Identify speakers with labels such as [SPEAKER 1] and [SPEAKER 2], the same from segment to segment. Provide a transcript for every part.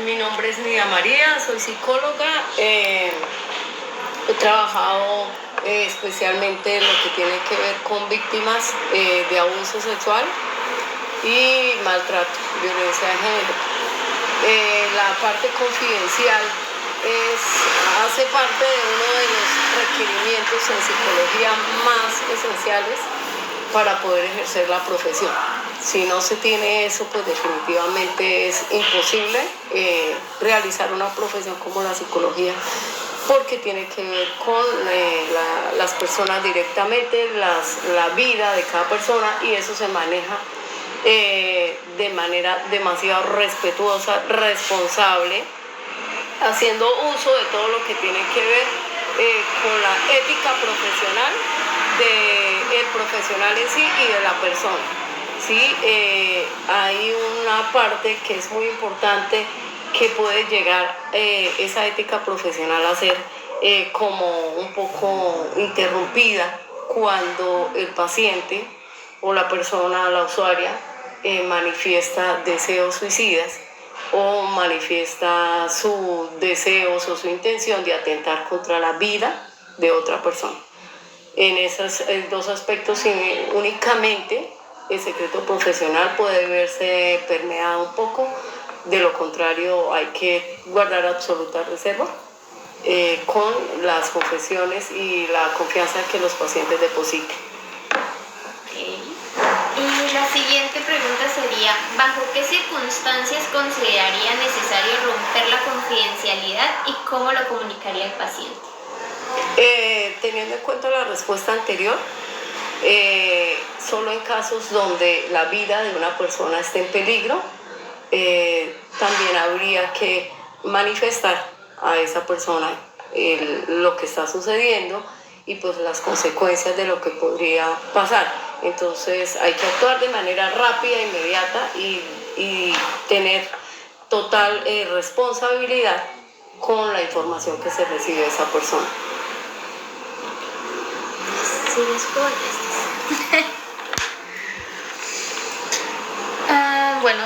[SPEAKER 1] mi nombre es Nidia María, soy psicóloga. He trabajado especialmente en lo que tiene que ver con víctimas de abuso sexual y maltrato, violencia de género. La parte confidencial hace parte de uno de los requerimientos en psicología más esenciales para poder ejercer la profesión. Si no se tiene eso, pues definitivamente es imposible realizar una profesión como la psicología, porque tiene que ver con las personas directamente, la vida de cada persona, y eso se maneja de manera demasiado respetuosa, responsable, haciendo uso de todo lo que tiene que ver con la ética profesional del profesional en sí y de la persona. ¿Sí? Hay una parte que es muy importante, que puede llegar esa ética profesional a ser como un poco interrumpida cuando el paciente o la persona, la usuaria, manifiesta deseos suicidas o manifiesta sus deseos o su intención de atentar contra la vida de otra persona. En esos dos aspectos únicamente el secreto profesional puede verse permeado un poco. De lo contrario, hay que guardar absoluta reserva con las confesiones y la confianza que los pacientes depositen.
[SPEAKER 2] Y la siguiente pregunta sería, ¿bajo qué circunstancias consideraría necesario romper la confidencialidad y cómo lo comunicaría al paciente?
[SPEAKER 1] Teniendo en cuenta la respuesta anterior, solo en casos donde la vida de una persona esté en peligro, también habría que manifestar a esa persona lo que está sucediendo y pues las consecuencias de lo que podría pasar. Entonces hay que actuar de manera rápida, inmediata y tener total responsabilidad con la información que se recibe de esa persona.
[SPEAKER 2] Sí, después. Bueno,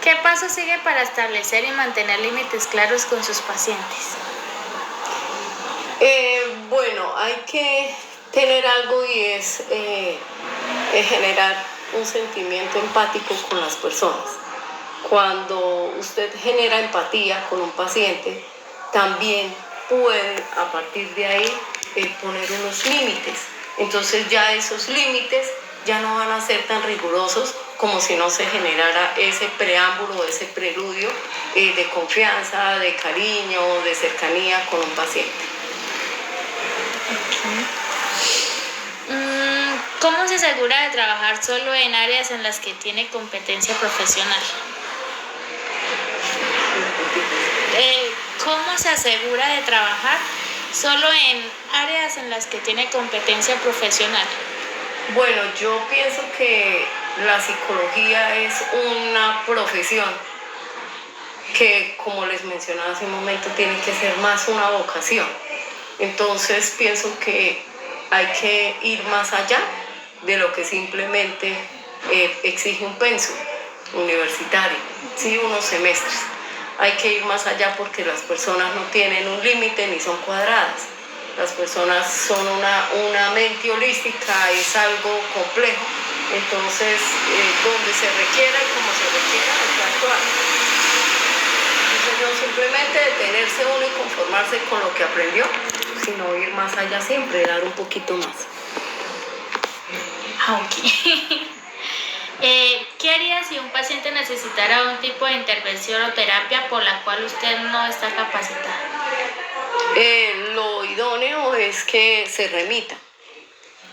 [SPEAKER 2] ¿qué paso sigue para establecer y mantener límites claros con sus pacientes?
[SPEAKER 1] Bueno, hay que tener algo, y es generar un sentimiento empático con las personas. Cuando usted genera empatía con un paciente, también puede a partir de ahí poner unos límites. Entonces ya esos límites ya no van a ser tan rigurosos como si no se generara ese preámbulo, ese preludio de confianza, de cariño, de cercanía con un paciente.
[SPEAKER 2] ¿Cómo se asegura de trabajar solo en áreas en las que tiene competencia profesional? ¿Cómo se asegura de trabajar solo en áreas en las que tiene competencia profesional?
[SPEAKER 1] Bueno, yo pienso que la psicología es una profesión que, como les mencionaba hace un momento, tiene que ser más una vocación. Entonces pienso que hay que ir más allá de lo que simplemente exige un pensum universitario, ¿sí? Unos semestres. Hay que ir más allá porque las personas no tienen un límite ni son cuadradas. Las personas son una mente holística, es algo complejo. Entonces, donde se requiera y como se requiera, hay que actuar. Entonces, no simplemente detenerse uno y conformarse con lo que aprendió, sino ir más allá siempre, dar un poquito más.
[SPEAKER 2] Ok. ¿Qué haría si un paciente necesitara un tipo de intervención o terapia por la cual usted no está capacitada?
[SPEAKER 1] Lo idóneo es que se remita,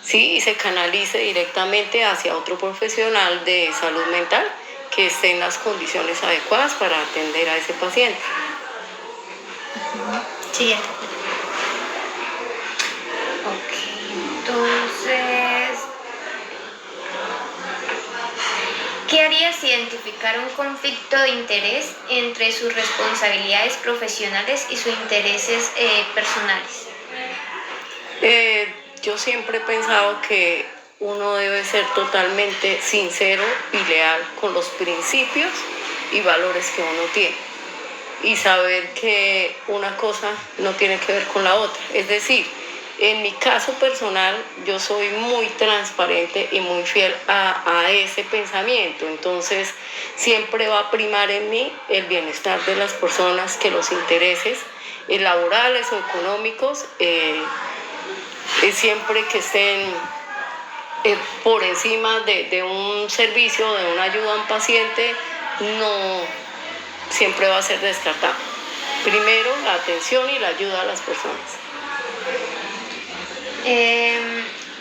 [SPEAKER 1] ¿sí? Y se canalice directamente hacia otro profesional de salud mental que esté en las condiciones adecuadas para atender a ese paciente.
[SPEAKER 2] Siguiente. Ok, entonces, ¿qué haría si identificara un conflicto de interés entre sus responsabilidades profesionales y sus intereses personales?
[SPEAKER 1] Yo siempre he pensado que uno debe ser totalmente sincero y leal con los principios y valores que uno tiene. y saber que una cosa no tiene que ver con la otra. Es decir, en mi caso personal, yo soy muy transparente y muy fiel a ese pensamiento. Entonces, siempre va a primar en mí el bienestar de las personas, que los intereses laborales o económicos siempre que estén por encima de un servicio, de una ayuda a un paciente, no siempre va a ser descartado. Primero, la atención y la ayuda a las personas.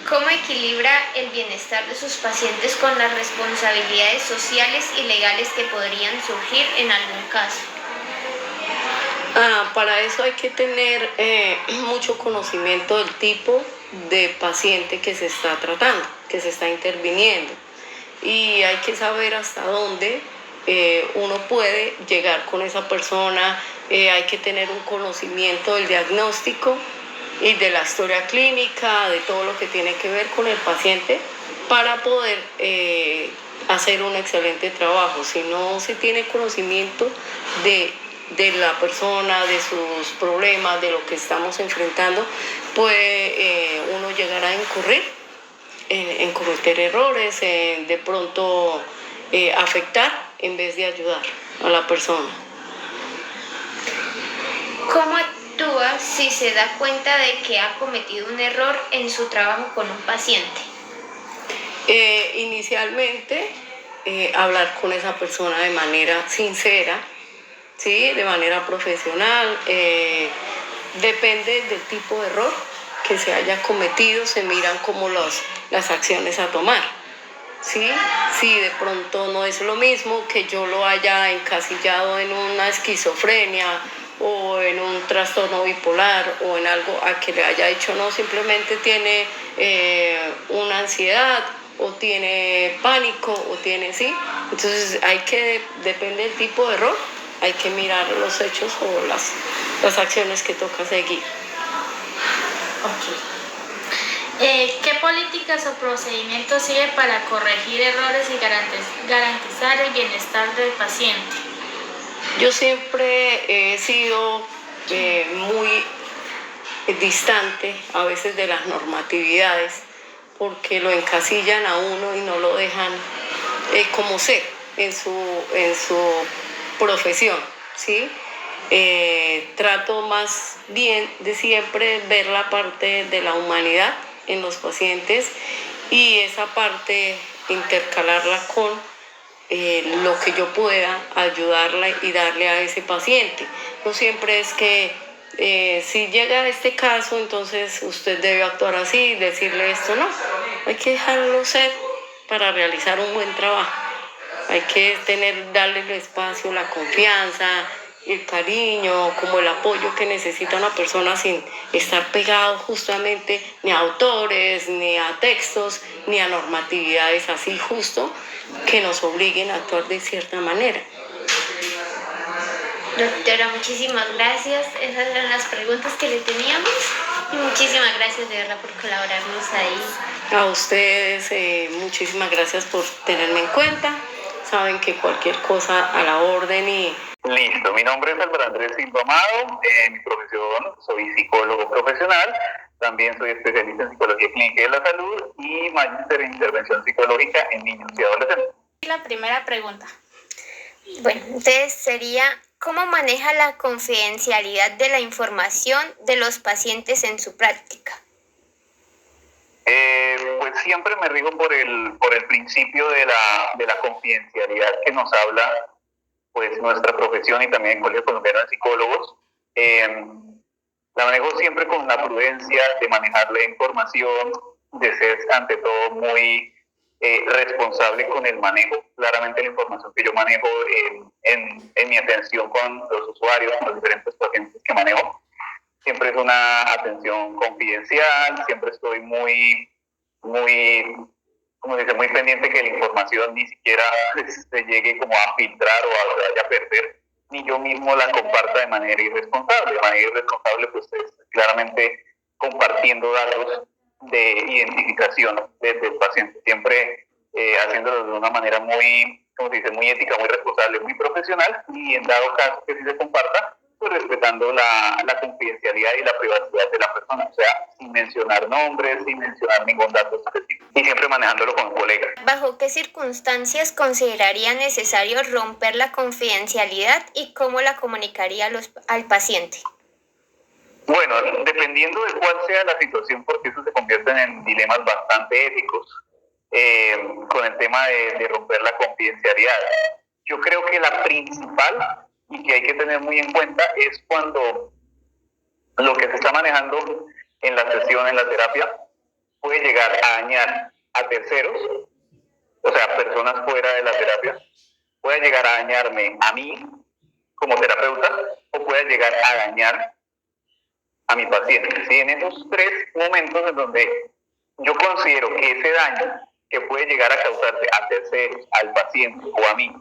[SPEAKER 2] ¿Cómo equilibra el bienestar de sus pacientes con las responsabilidades sociales y legales que podrían surgir en algún caso?
[SPEAKER 1] Para eso hay que tener mucho conocimiento del tipo de paciente que se está tratando, que se está interviniendo. Y hay que saber hasta dónde uno puede llegar con esa persona. Hay que tener un conocimiento del diagnóstico y de la historia clínica, de todo lo que tiene que ver con el paciente, para poder hacer un excelente trabajo. Si no se tiene conocimiento de la persona, de sus problemas, de lo que estamos enfrentando, puede uno llegar a incurrir en cometer errores, en de pronto afectar en vez de ayudar a la persona.
[SPEAKER 2] ¿Cómo actúa si se da cuenta de que ha cometido un error en su trabajo con un paciente?
[SPEAKER 1] Inicialmente, hablar con esa persona de manera sincera, ¿sí? De manera profesional. Depende del tipo de error que se haya cometido, se miran como las acciones a tomar. ¿Sí? Si de pronto no es lo mismo que yo lo haya encasillado en una esquizofrenia o en un trastorno bipolar o en algo a que le haya dicho no, simplemente tiene una ansiedad o tiene pánico o tiene, ¿sí? Entonces depende del tipo de error, hay que mirar los hechos o las acciones que toca seguir.
[SPEAKER 3] ¿Qué políticas o procedimientos sigue para corregir errores y garantizar el bienestar del paciente?
[SPEAKER 1] Yo siempre he sido muy distante a veces de las normatividades, porque lo encasillan a uno y no lo dejan como ser en su profesión, ¿sí? Trato más bien de siempre ver la parte de la humanidad en los pacientes y esa parte intercalarla con lo que yo pueda ayudarle y darle a ese paciente. No siempre es que si llega a este caso, entonces usted debe actuar así, decirle esto, no. Hay que dejarlo ser para realizar un buen trabajo. Hay que darle el espacio, la confianza, el cariño, como el apoyo que necesita una persona sin estar pegado justamente ni a autores, ni a textos, ni a normatividades así justo que nos obliguen a actuar de cierta manera.
[SPEAKER 2] Doctora, muchísimas gracias. Esas eran las preguntas que le teníamos y muchísimas gracias de verdad por colaborarnos ahí.
[SPEAKER 1] A ustedes muchísimas gracias por tenerme en cuenta. Saben que cualquier cosa a la orden y...
[SPEAKER 4] Listo, mi nombre es Álvaro Andrés Silva Amado, en mi profesión soy psicólogo profesional, también soy especialista en psicología clínica y de la salud y magíster en intervención psicológica en niños y adolescentes.
[SPEAKER 3] La primera pregunta.
[SPEAKER 2] Bueno, entonces sería, ¿cómo maneja la confidencialidad de la información de los pacientes en su práctica?
[SPEAKER 4] Pues siempre me rijo por el principio de la confidencialidad que nos habla pues nuestra profesión y también el Colegio Colombiano de Psicólogos. La manejo siempre con la prudencia de manejar la información, de ser ante todo muy responsable con el manejo. Claramente la información que yo manejo en mi atención con los usuarios, con los diferentes pacientes que manejo, siempre es una atención confidencial, siempre estoy muy pendiente que la información ni siquiera se llegue como a filtrar o a vaya a perder, ni yo mismo la comparta de manera irresponsable. De manera irresponsable, pues es claramente compartiendo datos de identificación del paciente, siempre haciéndolo de una manera muy como se dice, muy ética, muy responsable, muy profesional, y en dado caso que sí se comparta, pues respetando la confidencialidad y la privacidad de la persona, o sea, sin mencionar nombres, sin mencionar ningún dato específico, y siempre manejándolo con colegas.
[SPEAKER 2] ¿Bajo qué circunstancias consideraría necesario romper la confidencialidad y cómo la comunicaría al paciente?
[SPEAKER 4] Bueno, dependiendo de cuál sea la situación, porque eso se convierte en dilemas bastante éticos, con el tema de romper la confidencialidad. Yo creo que la principal y que hay que tener muy en cuenta es cuando lo que se está manejando en la sesión, en la terapia, puede llegar a dañar a terceros, o sea, personas fuera de la terapia, puede llegar a dañarme a mí como terapeuta o puede llegar a dañar a mi paciente. ¿Sí? En esos tres momentos en donde yo considero que ese daño que puede llegar a causarse a terceros, al paciente o a mí,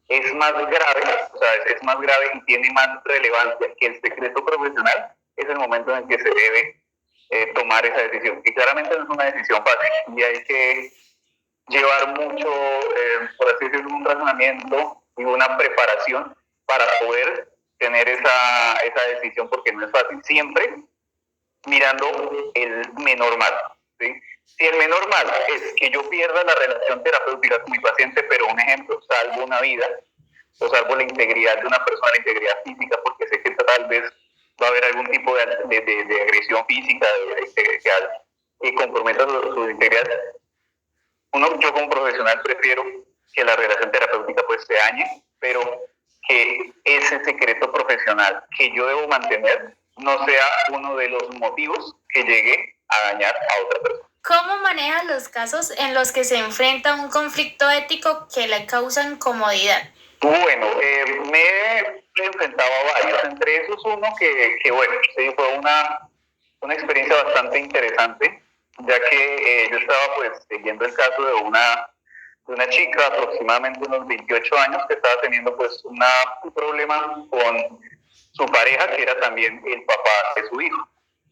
[SPEAKER 4] es más grave, o sea, es más grave y tiene más relevancia que el secreto profesional, es el momento en el que se debe tomar esa decisión. Y claramente no es una decisión fácil y hay que llevar mucho, por así decirlo, un razonamiento y una preparación para poder tener esa decisión, porque no es fácil. Siempre mirando el menor mal, ¿sí? Si el menor mal es que yo pierda la relación terapéutica con mi paciente, pero un ejemplo, salvo una vida o salvo la integridad de una persona, la integridad física, porque sé que tal vez va a haber algún tipo de agresión física, que comprometa su integridad. Yo como profesional prefiero que la relación terapéutica pues se dañe, pero que ese secreto profesional que yo debo mantener no sea uno de los motivos que llegue a dañar a otra persona.
[SPEAKER 3] ¿Cómo maneja los casos en los que se enfrenta un conflicto ético que le causa incomodidad?
[SPEAKER 4] Bueno, me he enfrentado a varios, entre esos uno que bueno, sí, fue una experiencia bastante interesante, ya que yo estaba pues siguiendo el caso de una chica aproximadamente unos 28 años que estaba teniendo pues un problema con su pareja, que era también el papá de su hijo.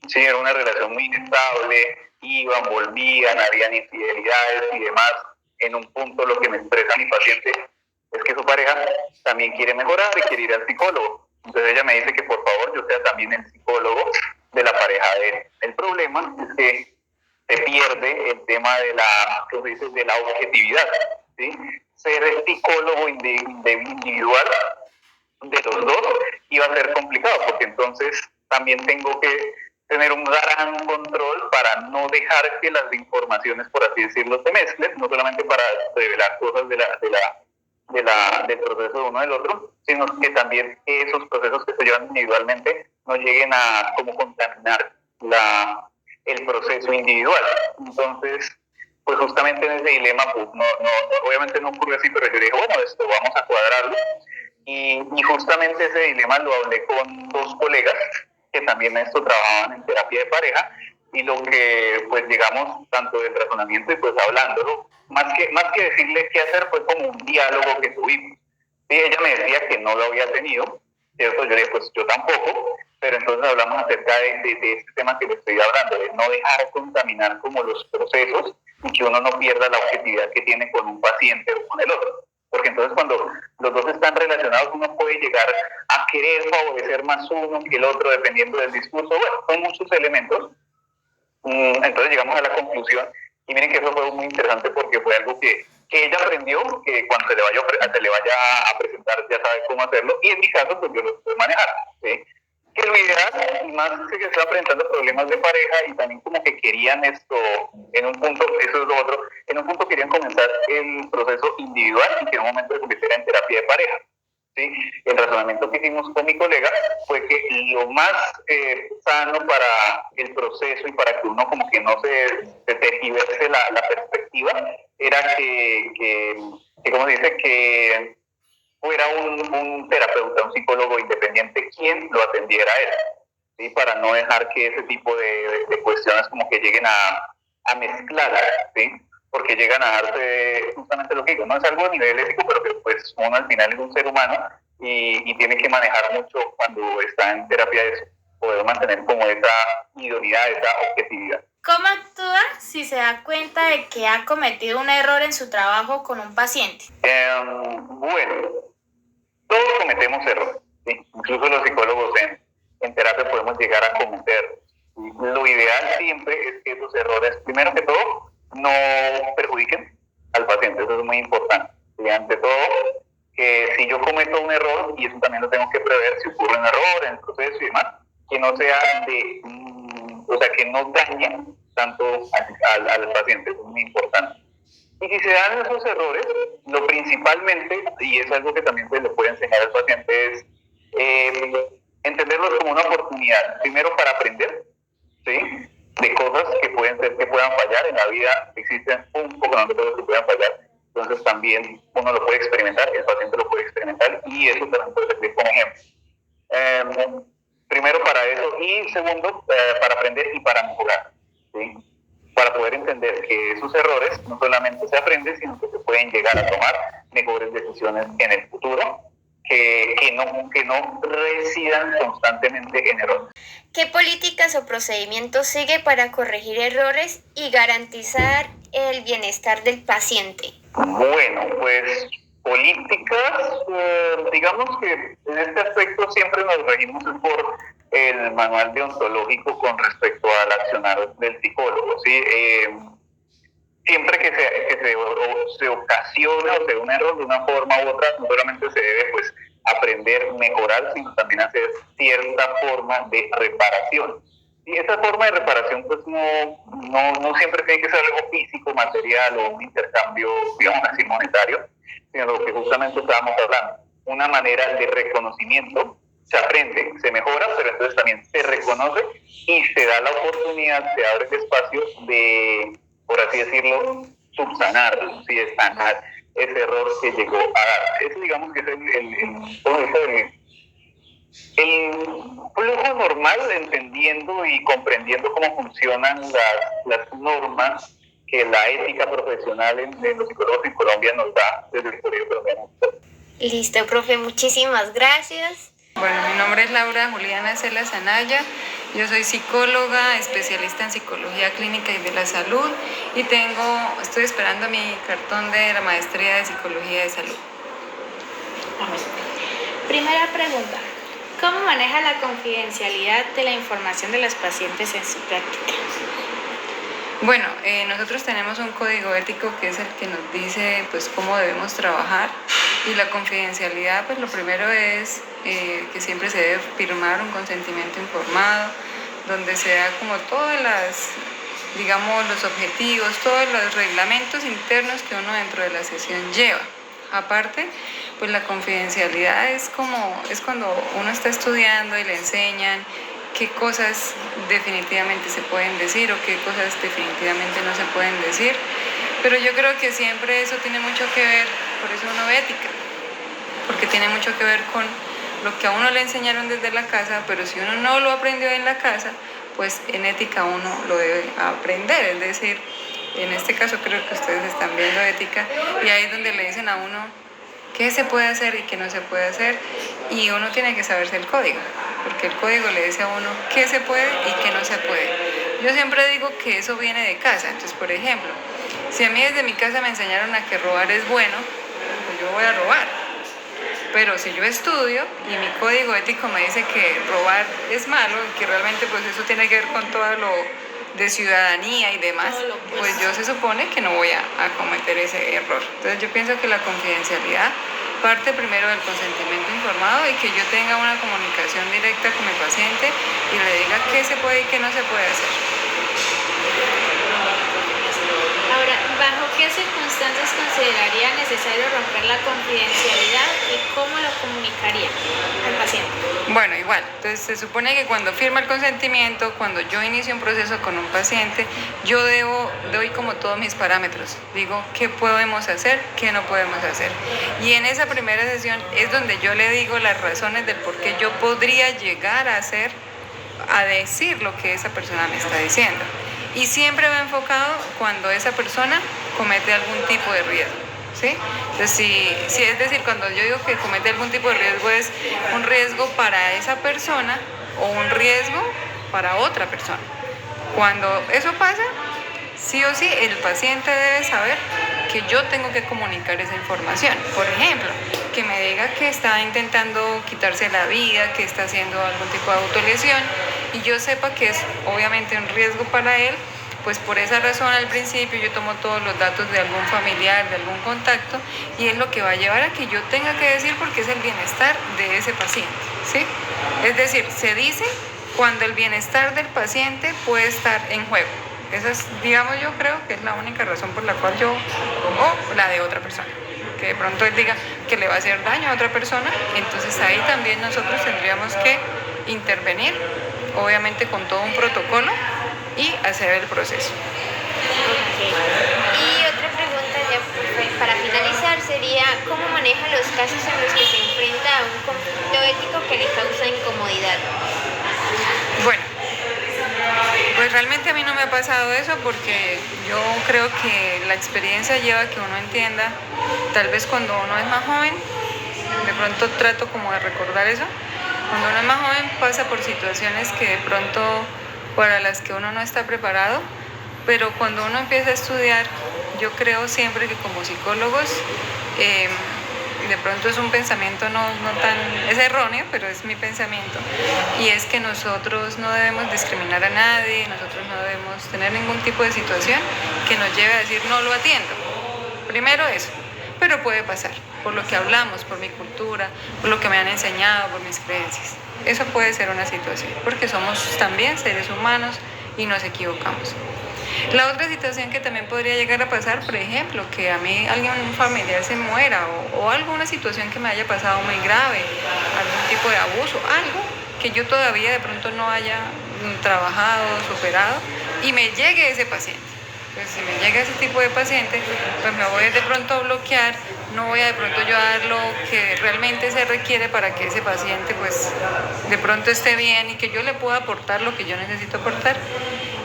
[SPEAKER 4] Sí, era una relación muy inestable, iban, volvían, habían infidelidades y demás. En un punto lo que me expresa mi paciente es que su pareja también quiere mejorar y quiere ir al psicólogo. Entonces ella me dice que por favor yo sea también el psicólogo de la pareja de él. El problema es que se pierde el tema de la objetividad, ¿sí? Ser el psicólogo individual de los dos iba a ser complicado, porque entonces también tengo que tener un gran control para no dejar que las informaciones, por así decirlo, se mezclen, no solamente para revelar cosas del proceso de uno del otro, sino que también esos procesos que se llevan individualmente no lleguen a como contaminar el proceso individual. Entonces, pues justamente en ese dilema, pues obviamente no ocurrió así, pero yo dije, bueno, esto vamos a cuadrarlo. Y justamente ese dilema lo hablé con dos colegas que también esto trabajaban en terapia de pareja, y lo que pues llegamos tanto del razonamiento y pues hablándolo, más que decirle qué hacer, fue como un diálogo que tuvimos. Sí, ella me decía que no lo había tenido, ¿cierto? Yo le dije, pues yo tampoco, pero entonces hablamos acerca de este tema que le estoy hablando, de no dejar contaminar como los procesos y que uno no pierda la objetividad que tiene con un paciente o con el otro. Porque entonces cuando los dos están relacionados, uno puede llegar a querer favorecer más uno que el otro dependiendo del discurso. Bueno, son muchos elementos. Entonces llegamos a la conclusión, y miren que eso fue muy interesante porque fue algo que ella aprendió, que cuando se le vaya a presentar ya sabe cómo hacerlo, y en mi caso pues yo lo puedo manejar, ¿sí? Que lo ideal, y más que se estaban presentando problemas de pareja y también como que querían esto, en un punto, eso es lo otro, en un punto querían comenzar el proceso individual y que en un momento se convirtiera en terapia de pareja. ¿Sí? El razonamiento que hicimos con mi colega fue que lo más sano para el proceso y para que uno como que no se tergiverse la perspectiva era que como dice, que fuera un terapeuta, un psicólogo independiente quien lo atendiera a él, ¿sí? Para no dejar que ese tipo de cuestiones como que lleguen a mezclar, ¿sí? Porque llegan a darse justamente lo que digo, no es algo a nivel ético, pero que pues uno al final es un ser humano y tiene que manejar mucho cuando está en terapia de eso, poder mantener como esa idoneidad, esa objetividad.
[SPEAKER 3] ¿Cómo actúa si se da cuenta de que ha cometido un error en su trabajo con un paciente?
[SPEAKER 4] Bueno, todos cometemos errores, ¿sí? Incluso los psicólogos en terapia podemos llegar a cometer. Lo ideal siempre es que esos errores, primero que todo, no perjudiquen al paciente. Eso es muy importante. Y ante todo, que si yo cometo un error, y eso también lo tengo que prever, si ocurre un error en el proceso y demás, que no sea que no dañe tanto al paciente. Eso es muy importante. Y si se dan esos errores, lo principalmente, y es algo que también se le puede enseñar al paciente, es entenderlos como una oportunidad, primero para aprender, ¿sí?, de cosas que pueden fallar. En la vida existen un poco de cosas que puedan fallar, entonces también uno lo puede experimentar, el paciente lo puede experimentar, y eso también puede servir como ejemplo. Primero para eso, y segundo, para aprender y para mejorar, ¿sí?, para poder entender que esos errores no solamente se aprenden, sino que se pueden llegar a tomar mejores decisiones en el futuro, que no residan constantemente en errores.
[SPEAKER 2] ¿Qué políticas o procedimientos sigue para corregir errores y garantizar el bienestar del paciente?
[SPEAKER 4] Bueno, pues políticas, digamos que en este aspecto siempre nos regimos por el manual deontológico con respecto al accionar del psicólogo, ¿sí? Siempre que se ocasiona o se da un error de una forma u otra, no solamente se debe pues aprender, mejorar, sino también hacer cierta forma de reparación. Y esa forma de reparación pues no siempre tiene que ser algo físico, material o un intercambio, digamos así, monetario, sino lo que justamente estábamos hablando, una manera de reconocimiento. Se aprende, se mejora, pero entonces también se reconoce y se da la oportunidad, se abre el espacio de, por así decirlo, subsanar, ¿sí?, de sanar ese error que llegó a dar. Eso digamos que es el flujo normal, entendiendo y comprendiendo cómo funcionan las normas que la ética profesional de los psicólogos en Colombia nos da desde el Colegio Colombiano.
[SPEAKER 2] Listo, profe, muchísimas gracias.
[SPEAKER 5] Bueno, mi nombre es Laura Juliana Celas Anaya, yo soy psicóloga, especialista en psicología clínica y de la salud, y estoy esperando mi cartón de la maestría de psicología de salud.
[SPEAKER 3] Primera pregunta. ¿Cómo maneja la confidencialidad de la información de los pacientes en su práctica?
[SPEAKER 5] Bueno, nosotros tenemos un código ético que es el que nos dice pues cómo debemos trabajar, y la confidencialidad, pues lo primero es que siempre se debe firmar un consentimiento informado, donde se da como todas los objetivos, todos los reglamentos internos que uno dentro de la sesión lleva. Aparte, pues la confidencialidad es cuando uno está estudiando y le enseñan qué cosas definitivamente se pueden decir o qué cosas definitivamente no se pueden decir. Pero yo creo que siempre eso tiene mucho que ver, por eso uno ve ética, porque tiene mucho que ver con lo que a uno le enseñaron desde la casa, pero si uno no lo aprendió en la casa, pues en ética uno lo debe aprender. Es decir, en este caso creo que ustedes están viendo ética, y ahí es donde le dicen a uno qué se puede hacer y qué no se puede hacer, y uno tiene que saberse el código, porque el código le dice a uno qué se puede y qué no se puede. Yo siempre digo que eso viene de casa. Entonces, por ejemplo, si a mí desde mi casa me enseñaron a que robar es bueno, pues yo voy a robar. Pero si yo estudio y mi código ético me dice que robar es malo y que realmente pues eso tiene que ver con todo lo de ciudadanía y demás, pues yo se supone que no voy a cometer ese error. Entonces yo pienso que la confidencialidad parte primero del consentimiento informado, y que yo tenga una comunicación directa con mi paciente y le diga qué se puede y qué no se puede hacer.
[SPEAKER 3] Ahora, ¿bajo qué circunstancias consideraría necesario romper la confidencialidad y cómo lo comunicaría al paciente?
[SPEAKER 5] Bueno, igual, entonces se supone que cuando firma el consentimiento, cuando yo inicio un proceso con un paciente, yo doy como todos mis parámetros, digo qué podemos hacer, qué no podemos hacer. Y en esa primera sesión es donde yo le digo las razones del por qué yo podría llegar a decir lo que esa persona me está diciendo. Y siempre va enfocado cuando esa persona comete algún tipo de riesgo, ¿sí? Entonces, si es decir, cuando yo digo que comete algún tipo de riesgo, es un riesgo para esa persona o un riesgo para otra persona. Cuando eso pasa, sí o sí, el paciente debe saber que yo tengo que comunicar esa información. Por ejemplo, que me diga que está intentando quitarse la vida, que está haciendo algún tipo de autolesión y yo sepa que es obviamente un riesgo para él, pues por esa razón al principio yo tomo todos los datos de algún familiar, de algún contacto y es lo que va a llevar a que yo tenga que decir porque es el bienestar de ese paciente, ¿sí? Es decir, se dice cuando el bienestar del paciente puede estar en juego. Esa es, digamos, yo creo que es la única razón por la cual yo, o la de otra persona, que de pronto él diga que le va a hacer daño a otra persona, entonces ahí también nosotros tendríamos que intervenir, obviamente con todo un protocolo y hacer el proceso.
[SPEAKER 2] Y otra pregunta ya para finalizar sería, ¿cómo maneja los casos en los que se enfrenta a un conflicto ético que le causa incomodidad?
[SPEAKER 5] Bueno, pues realmente a mí no me ha pasado eso porque yo creo que la experiencia lleva a que uno entienda, tal vez cuando uno es más joven, de pronto trato como de recordar eso, cuando uno es más joven pasa por situaciones que de pronto para las que uno no está preparado, pero cuando uno empieza a estudiar, yo creo siempre que como psicólogos, de pronto es un pensamiento no tan, es erróneo, pero es mi pensamiento, y es que nosotros no debemos discriminar a nadie, nosotros no debemos tener ningún tipo de situación que nos lleve a decir no lo atiendo. Primero eso, pero puede pasar, por lo que hablamos, por mi cultura, por lo que me han enseñado, por mis creencias. Eso puede ser una situación, porque somos también seres humanos y nos equivocamos. La otra situación que también podría llegar a pasar, por ejemplo, que a mí un familiar se muera o alguna situación que me haya pasado muy grave, algún tipo de abuso, algo que yo todavía de pronto no haya trabajado, superado y me llegue ese paciente. Pues si me llega ese tipo de paciente, pues me voy de pronto a bloquear, no voy a de pronto yo a dar lo que realmente se requiere para que ese paciente pues de pronto esté bien y que yo le pueda aportar lo que yo necesito aportar.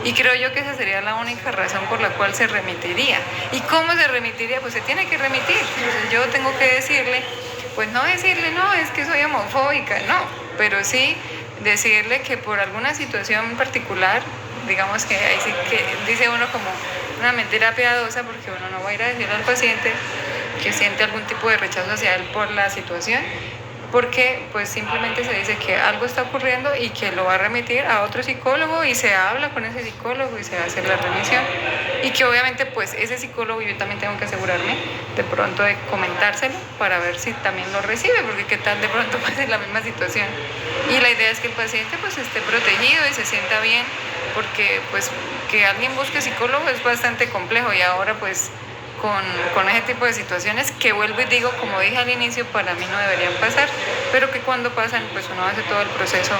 [SPEAKER 5] Y creo yo que esa sería la única razón por la cual se remitiría. ¿Y cómo se remitiría? Pues se tiene que remitir. Entonces yo tengo que decirle, pues no decirle, no, es que soy homofóbica, no, pero sí decirle que por alguna situación particular, digamos que ahí sí que dice uno como una mentira piadosa, porque uno no va a ir a decirle al paciente que siente algún tipo de rechazo hacia él por la situación, porque pues simplemente se dice que algo está ocurriendo y que lo va a remitir a otro psicólogo y se habla con ese psicólogo y se va a hacer la remisión y que obviamente pues ese psicólogo yo también tengo que asegurarme de pronto de comentárselo para ver si también lo recibe, porque qué tal de pronto pase la misma situación y la idea es que el paciente pues esté protegido y se sienta bien, porque pues que alguien busque psicólogo es bastante complejo y ahora pues con ese tipo de situaciones que vuelvo y digo, como dije al inicio, para mí no deberían pasar, pero que cuando pasan, pues uno hace todo el proceso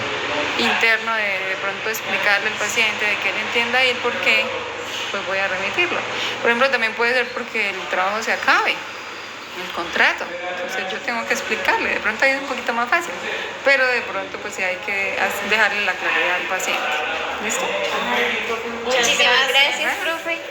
[SPEAKER 5] interno de pronto explicarle al paciente, de que él entienda y el por qué, pues voy a remitirlo. Por ejemplo, también puede ser porque el trabajo se acabe, el contrato, entonces yo tengo que explicarle, de pronto ahí es un poquito más fácil, pero de pronto pues sí hay que dejarle la claridad al paciente. ¿Listo?
[SPEAKER 2] Muchísimas gracias, profe.